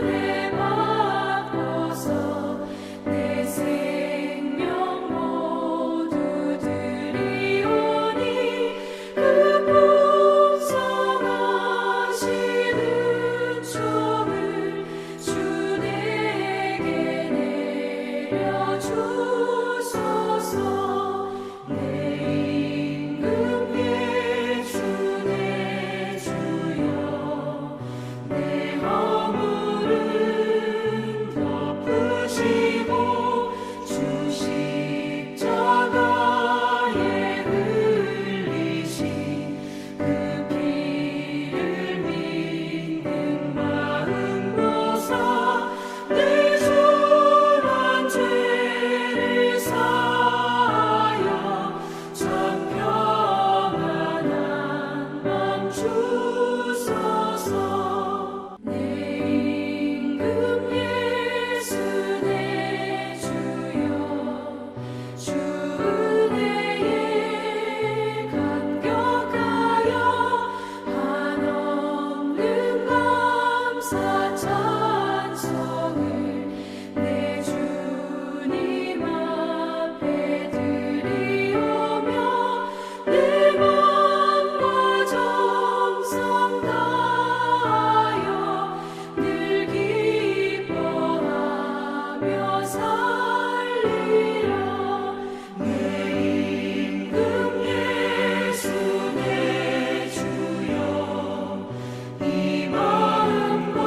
은혜 받고서 내 생명 모두 드리오니 그 풍성하신 은총을 주 내게 내려주소서. 내 임금 예수 내 주여 내 허물은 덮으시고 주 십자가에 흘리신 그 피를 믿는 마음 모사 내 선한 죄를 사하여 참 평안한 맘 주소서. 내 임금 예수 내 주여 주 은혜에 감격하여 한없는 감사 찬송을 내 주님 앞에 드리오며 내 맘과 정성 다하여 늘 기뻐하며 살리라. 내 임금 예수 내 주여 이 마음과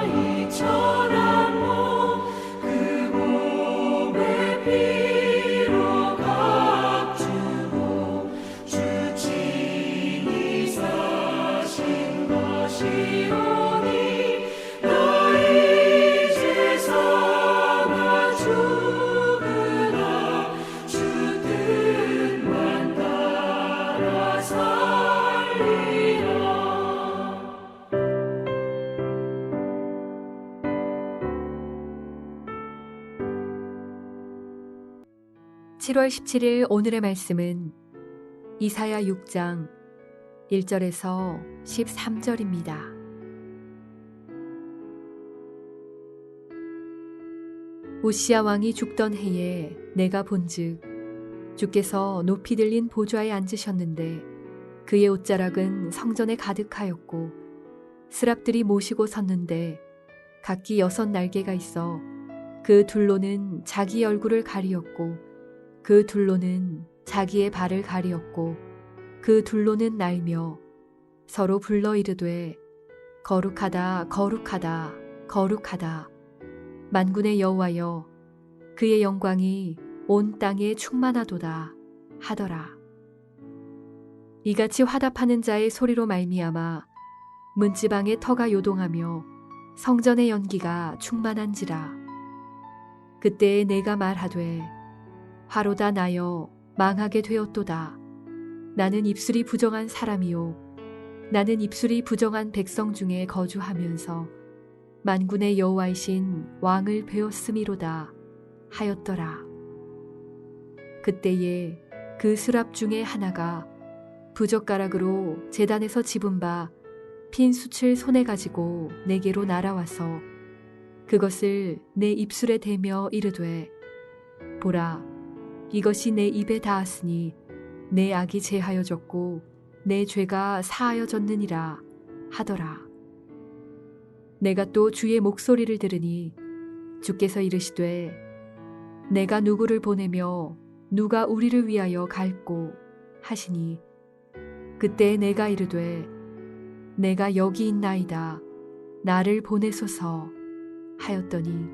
이 천한 몸 그 몸의 피로 값주고 주 친히 사신 것이오니 나의 제사가 죽으나 주 뜻만 따라 살리라. 7월 17일 오늘의 말씀은 이사야 6장 1절에서 13절입니다. 우시야 왕이 죽던 해에 내가 본즉 주께서 높이 들린 보좌에 앉으셨는데 그의 옷자락은 성전에 가득하였고 스랍들이 모시고 섰는데 각기 6날개가 있어 그 둘로는 자기 얼굴을 가리었고 그 둘로는 자기의 발을 가리었고 그 둘로는 날며 서로 불러 이르되 거룩하다 거룩하다 거룩하다 만군의 여호와여 그의 영광이 온 땅에 충만하도다 하더라. 이같이 화답하는 자의 소리로 말미암아 문지방의 터가 요동하며 성전의 연기가 충만한지라. 그때에 내가 말하되 화로다 나여 망하게 되었도다. 나는 입술이 부정한 사람이요 나는 입술이 부정한 백성 중에 거주하면서 만군의 여호와이신 왕을 배웠음이로다 하였더라. 그때에 그 수랍 중에 하나가 부젓가락으로 제단에서 집은 바 핀 숯을 손에 가지고 내게로 날아와서 그것을 내 입술에 대며 이르되 보라 이것이 내 입에 닿았으니 내 악이 제하여졌고 내 죄가 사하여졌느니라 하더라. 내가 또 주의 목소리를 들으니 주께서 이르시되 내가 누구를 보내며 누가 우리를 위하여 갈꼬 하시니 그때 내가 이르되 내가 여기 있나이다 나를 보내소서 하였더니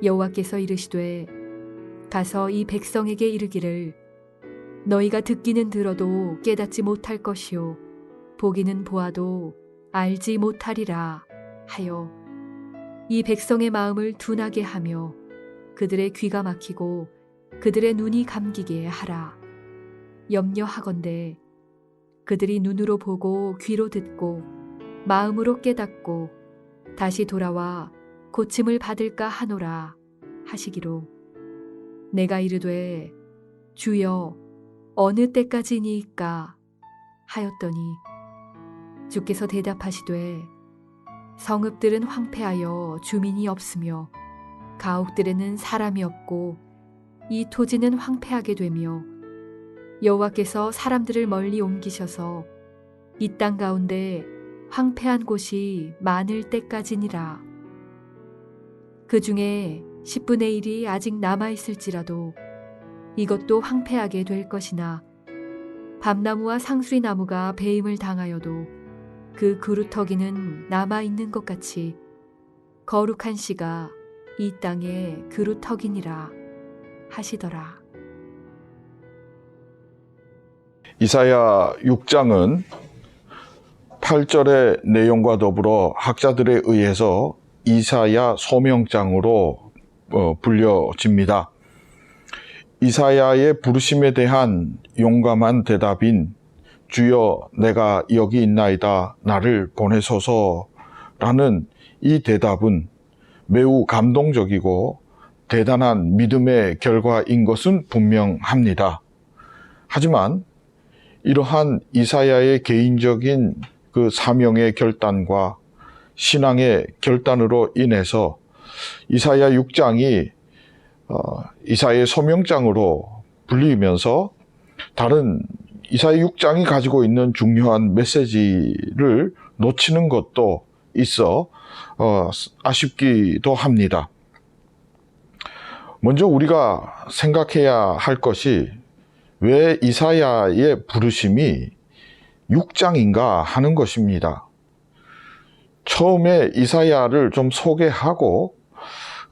여호와께서 이르시되 가서 이 백성에게 이르기를 너희가 듣기는 들어도 깨닫지 못할 것이요 보기는 보아도 알지 못하리라 하여 이 백성의 마음을 둔하게 하며 그들의 귀가 막히고 그들의 눈이 감기게 하라. 염려하건대 그들이 눈으로 보고 귀로 듣고 마음으로 깨닫고 다시 돌아와 고침을 받을까 하노라 하시기로 내가 이르되 주여 어느 때까지니이까 하였더니 주께서 대답하시되 성읍들은 황폐하여 주민이 없으며 가옥들에는 사람이 없고 이 토지는 황폐하게 되며 여호와께서 사람들을 멀리 옮기셔서 이 땅 가운데 황폐한 곳이 많을 때까지니라. 그 중에 10분의 1이 아직 남아있을지라도 이것도 황폐하게 될 것이나 밤나무와 상수리 나무가 배임을 당하여도 그 그루터기는 남아있는 것 같이 거룩한 씨가 이 땅의 그루터기니라 하시더라. 이사야 6장은 8절의 내용과 더불어 학자들에 의해서 이사야 소명장으로 불려집니다. 이사야의 부르심에 대한 용감한 대답인 주여 내가 여기 있나이다 나를 보내소서라는 이 대답은 매우 감동적이고 대단한 믿음의 결과인 것은 분명합니다. 하지만 이러한 이사야의 개인적인 그 사명의 결단과 신앙의 결단으로 인해서 이사야 6장이 이사야의 소명장으로 불리면서 다른 이사야 6장이 가지고 있는 중요한 메시지를 놓치는 것도 있어 아쉽기도 합니다. 먼저 우리가 생각해야 할 것이 왜 이사야의 부르심이 6장인가 하는 것입니다. 처음에 이사야를 좀 소개하고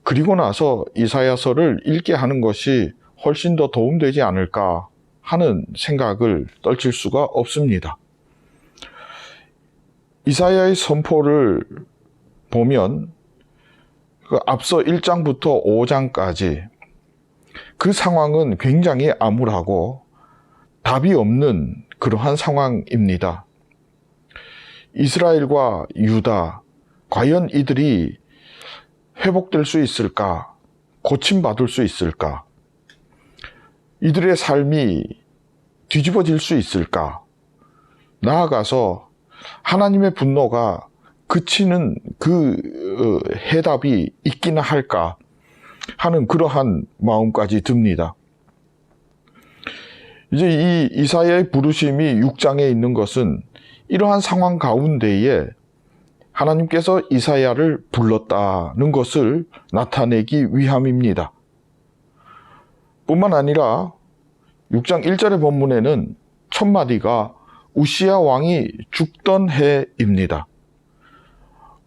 그리고 나서 이사야서를 읽게 하는 것이 훨씬 더 도움되지 않을까 하는 생각을 떨칠 수가 없습니다. 이사야의 선포를 보면 그 앞서 1장부터 5장까지 그 상황은 굉장히 암울하고 답이 없는 그러한 상황입니다. 이스라엘과 유다, 과연 이들이 회복될 수 있을까? 고침받을 수 있을까? 이들의 삶이 뒤집어질 수 있을까? 나아가서 하나님의 분노가 그치는 그 해답이 있기나 할까 하는 그러한 마음까지 듭니다. 이제 이 이사야의 부르심이 6장에 있는 것은 이러한 상황 가운데에 하나님께서 이사야를 불렀다는 것을 나타내기 위함입니다. 뿐만 아니라 6장 1절의 본문에는 첫 마디가 우시야 왕이 죽던 해입니다.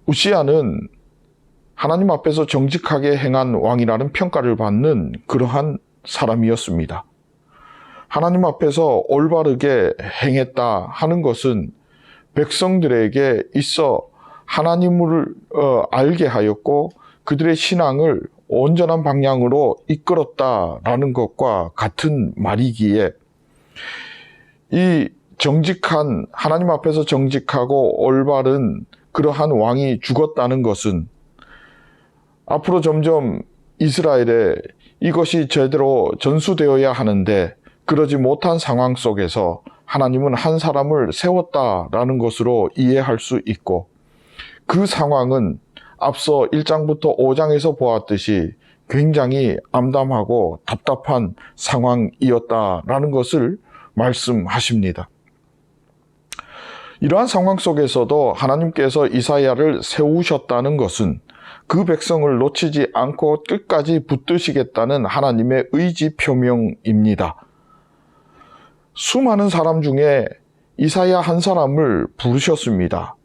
우시야는 하나님 앞에서 정직하게 행한 왕이라는 평가를 받는 그러한 사람이었습니다. 하나님 앞에서 올바르게 행했다 하는 것은 백성들에게 있어 하나님을 알게 하였고 그들의 신앙을 온전한 방향으로 이끌었다라는 것과 같은 말이기에 이 정직한 하나님 앞에서 정직하고 올바른 그러한 왕이 죽었다는 것은 앞으로 점점 이스라엘에 이것이 제대로 전수되어야 하는데 그러지 못한 상황 속에서 하나님은 한 사람을 세웠다라는 것으로 이해할 수 있고 그 상황은 앞서 1장부터 5장에서 보았듯이 굉장히 암담하고 답답한 상황이었다라는 것을 말씀하십니다. 이러한 상황 속에서도 하나님께서 이사야를 세우셨다는 것은 그 백성을 놓치지 않고 끝까지 붙드시겠다는 하나님의 의지 표명입니다. 수많은 사람 중에 이사야 한 사람을 부르셨습니다.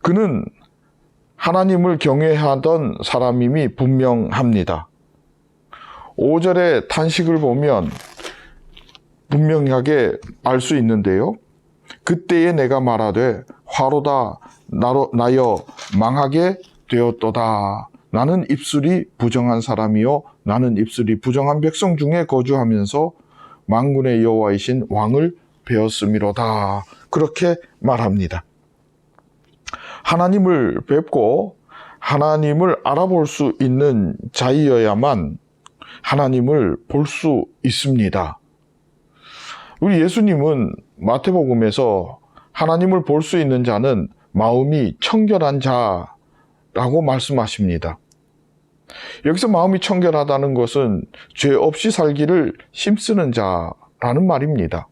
그는 하나님을 경외하던 사람임이 분명합니다. 5절의 탄식을 보면 분명하게 알 수 있는데요. 그때에 내가 말하되 화로다 나여 망하게 되었도다. 나는 입술이 부정한 사람이요 나는 입술이 부정한 백성 중에 거주하면서 만군의 여호와이신 왕을 배웠음이로다. 그렇게 말합니다. 하나님을 뵙고 하나님을 알아볼 수 있는 자이어야만 하나님을 볼 수 있습니다. 우리 예수님은 마태복음에서 하나님을 볼 수 있는 자는 마음이 청결한 자라고 말씀하십니다. 여기서 마음이 청결하다는 것은 죄 없이 살기를 힘쓰는 자라는 말입니다.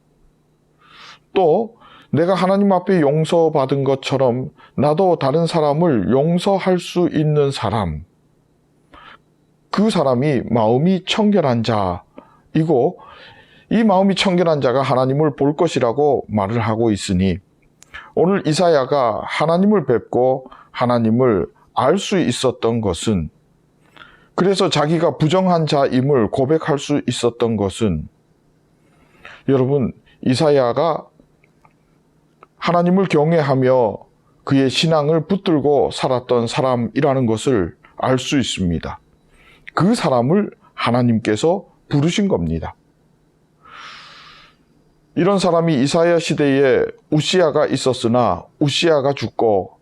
또 내가 하나님 앞에 용서받은 것처럼 나도 다른 사람을 용서할 수 있는 사람, 그 사람이 마음이 청결한 자이고 이 마음이 청결한 자가 하나님을 볼 것이라고 말을 하고 있으니 오늘 이사야가 하나님을 뵙고 하나님을 알 수 있었던 것은, 그래서 자기가 부정한 자임을 고백할 수 있었던 것은, 여러분, 이사야가 하나님을 경외하며 그의 신앙을 붙들고 살았던 사람이라는 것을 알 수 있습니다. 그 사람을 하나님께서 부르신 겁니다. 이런 사람이 이사야 시대에 우시야가 있었으나 우시야가 죽고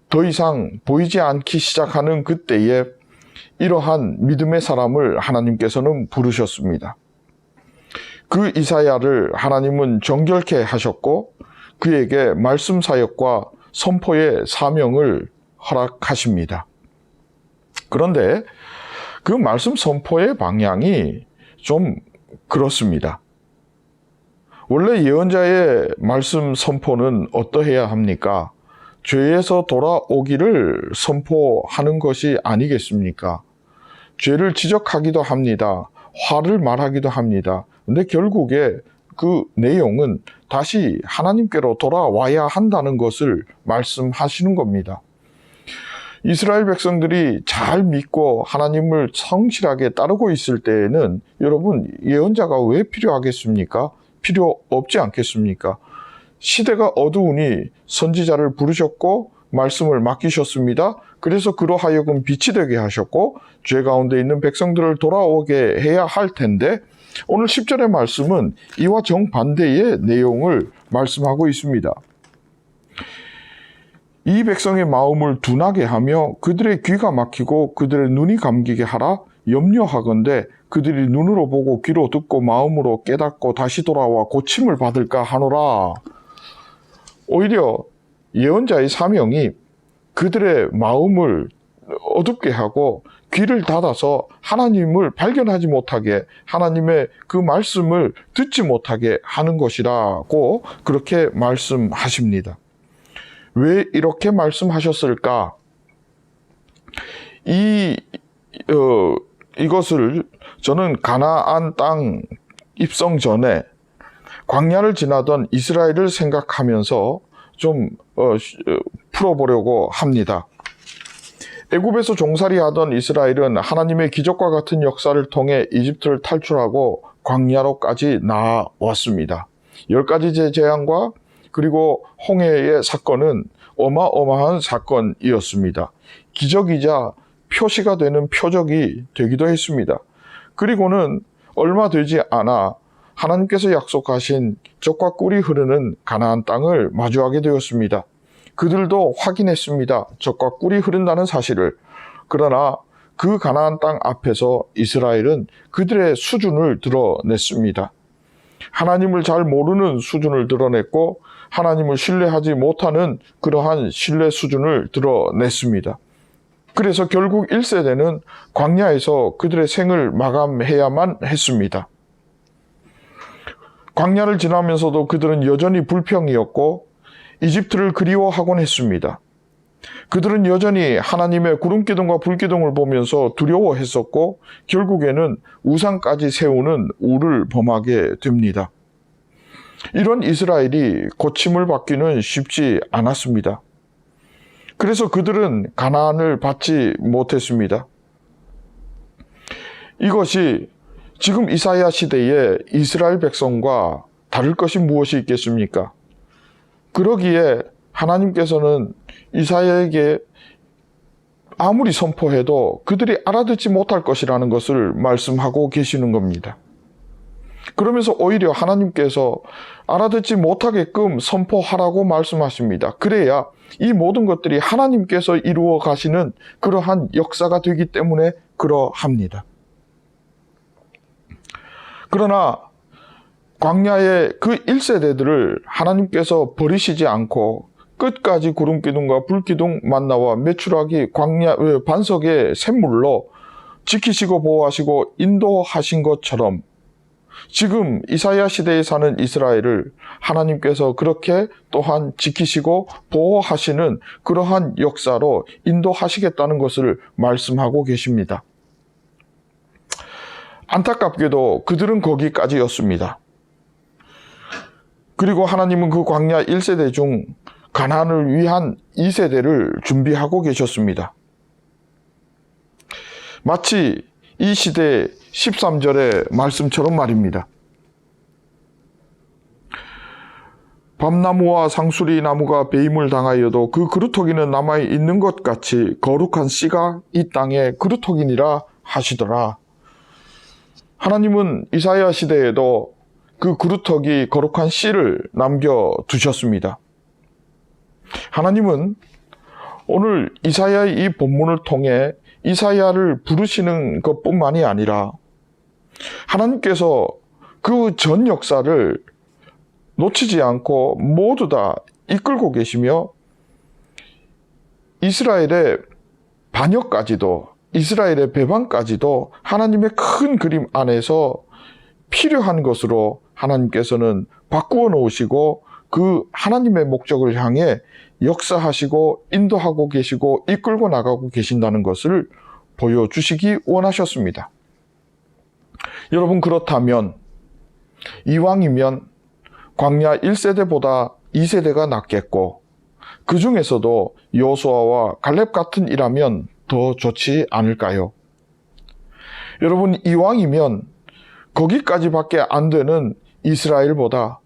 더 이상 보이지 않기 시작하는 그때에 이러한 믿음의 사람을 하나님께서는 부르셨습니다. 그 이사야를 하나님은 정결케 하셨고 그에게 말씀 사역과 선포의 사명을 허락하십니다. 그런데 그 말씀 선포의 방향이 좀 그렇습니다. 원래 예언자의 말씀 선포는 어떠해야 합니까? 죄에서 돌아오기를 선포하는 것이 아니겠습니까? 죄를 지적하기도 합니다. 화를 말하기도 합니다. 근데 결국에 그 내용은 다시 하나님께로 돌아와야 한다는 것을 말씀하시는 겁니다. 이스라엘 백성들이 잘 믿고 하나님을 성실하게 따르고 있을 때에는 여러분, 예언자가 왜 필요하겠습니까? 필요 없지 않겠습니까? 시대가 어두우니 선지자를 부르셨고 말씀을 맡기셨습니다. 그래서 그로 하여금 빛이 되게 하셨고 죄 가운데 있는 백성들을 돌아오게 해야 할 텐데, 오늘 10절의 말씀은 이와 정반대의 내용을 말씀하고 있습니다. 이 백성의 마음을 둔하게 하며 그들의 귀가 막히고 그들의 눈이 감기게 하라. 염려하건대 그들이 눈으로 보고 귀로 듣고 마음으로 깨닫고 다시 돌아와 고침을 받을까 하노라. 오히려 예언자의 사명이 그들의 마음을 어둡게 하고 귀를 닫아서 하나님을 발견하지 못하게, 하나님의 그 말씀을 듣지 못하게 하는 것이라고 그렇게 말씀하십니다. 왜 이렇게 말씀하셨을까? 이것을 저는 가나안 땅 입성 전에 광야를 지나던 이스라엘을 생각하면서 좀 풀어보려고 합니다. 애굽에서 종살이 하던 이스라엘은 하나님의 기적과 같은 역사를 통해 이집트를 탈출하고 광야로까지 나아왔습니다. 10가지 재앙과 그리고 홍해의 사건은 어마어마한 사건이었습니다. 기적이자 표시가 되는 표적이 되기도 했습니다. 그리고는 얼마 되지 않아 하나님께서 약속하신 젖과 꿀이 흐르는 가나안 땅을 마주하게 되었습니다. 그들도 확인했습니다. 젖과 꿀이 흐른다는 사실을. 그러나 그 가나안 땅 앞에서 이스라엘은 그들의 수준을 드러냈습니다. 하나님을 잘 모르는 수준을 드러냈고 하나님을 신뢰하지 못하는 그러한 신뢰 수준을 드러냈습니다. 그래서 결국 1세대는 광야에서 그들의 생을 마감해야만 했습니다. 광야를 지나면서도 그들은 여전히 불평이었고 이집트를 그리워하곤 했습니다. 그들은 여전히 하나님의 구름기둥과 불기둥을 보면서 두려워했었고 결국에는 우상까지 세우는 우를 범하게 됩니다. 이런 이스라엘이 고침을 받기는 쉽지 않았습니다. 그래서 그들은 가나안을 받지 못했습니다. 이것이 지금 이사야 시대의 이스라엘 백성과 다를 것이 무엇이 있겠습니까? 그러기에 하나님께서는 이사야에게 아무리 선포해도 그들이 알아듣지 못할 것이라는 것을 말씀하고 계시는 겁니다. 그러면서 오히려 하나님께서 알아듣지 못하게끔 선포하라고 말씀하십니다. 그래야 이 모든 것들이 하나님께서 이루어 가시는 그러한 역사가 되기 때문에 그러합니다. 그러나 광야의 그 1세대들을 하나님께서 버리시지 않고 끝까지 구름기둥과 불기둥 만나와 메추라기 광야 반석의 샘물로 지키시고 보호하시고 인도하신 것처럼 지금 이사야 시대에 사는 이스라엘을 하나님께서 그렇게 또한 지키시고 보호하시는 그러한 역사로 인도하시겠다는 것을 말씀하고 계십니다. 안타깝게도 그들은 거기까지였습니다. 그리고 하나님은 그 광야 1세대 중 가나안을 위한 2세대를 준비하고 계셨습니다. 마치 이 시대 13절의 말씀처럼 말입니다. 밤나무와 상수리 나무가 배임을 당하여도 그 그루터기는 남아 있는 것 같이 거룩한 씨가 이 땅에 그루터기니라 하시더라. 하나님은 이사야 시대에도 그 그루터기 거룩한 씨를 남겨두셨습니다. 하나님은 오늘 이사야의 이 본문을 통해 이사야를 부르시는 것뿐만이 아니라 하나님께서 그 전 역사를 놓치지 않고 모두 다 이끌고 계시며 이스라엘의 반역까지도 이스라엘의 배반까지도 하나님의 큰 그림 안에서 필요한 것으로 하나님께서는 바꾸어 놓으시고 그 하나님의 목적을 향해 역사하시고 인도하고 계시고 이끌고 나가고 계신다는 것을 보여주시기 원하셨습니다. 여러분, 그렇다면 이왕이면 광야 1세대보다 2세대가 낫겠고 그 중에서도 여호수아와 갈렙 같은 이라면 더 좋지 않을까요? 여러분, 이왕이면 거기까지밖에 안 되는 이스라엘보다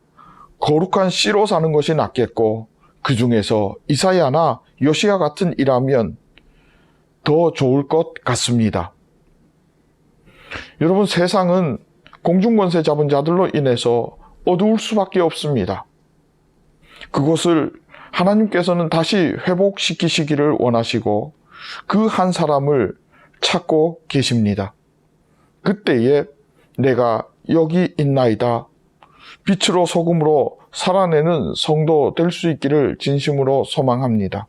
거룩한 씨로 사는 것이 낫겠고 그 중에서 이사야나 요시야 같은 이라면 더 좋을 것 같습니다. 여러분, 세상은 공중권세 잡은 자들로 인해서 어두울 수밖에 없습니다. 그것을 하나님께서는 다시 회복시키시기를 원하시고 그 한 사람을 찾고 계십니다. 그때에 내가 여기 있나이다. 빛으로 소금으로 살아내는 성도 될 수 있기를 진심으로 소망합니다.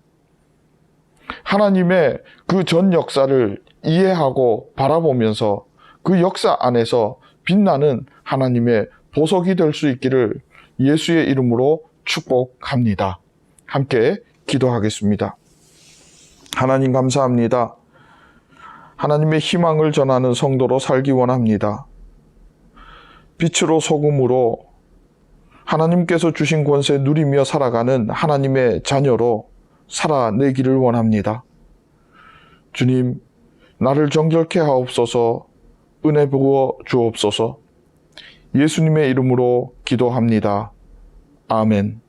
하나님의 그 전 역사를 이해하고 바라보면서 그 역사 안에서 빛나는 하나님의 보석이 될 수 있기를 예수의 이름으로 축복합니다. 함께 기도하겠습니다. 하나님, 감사합니다. 하나님의 희망을 전하는 성도로 살기 원합니다. 빛으로 소금으로 하나님께서 주신 권세 누리며 살아가는 하나님의 자녀로 살아내기를 원합니다. 주님, 나를 정결케 하옵소서. 은혜 부어 주옵소서. 예수님의 이름으로 기도합니다. 아멘.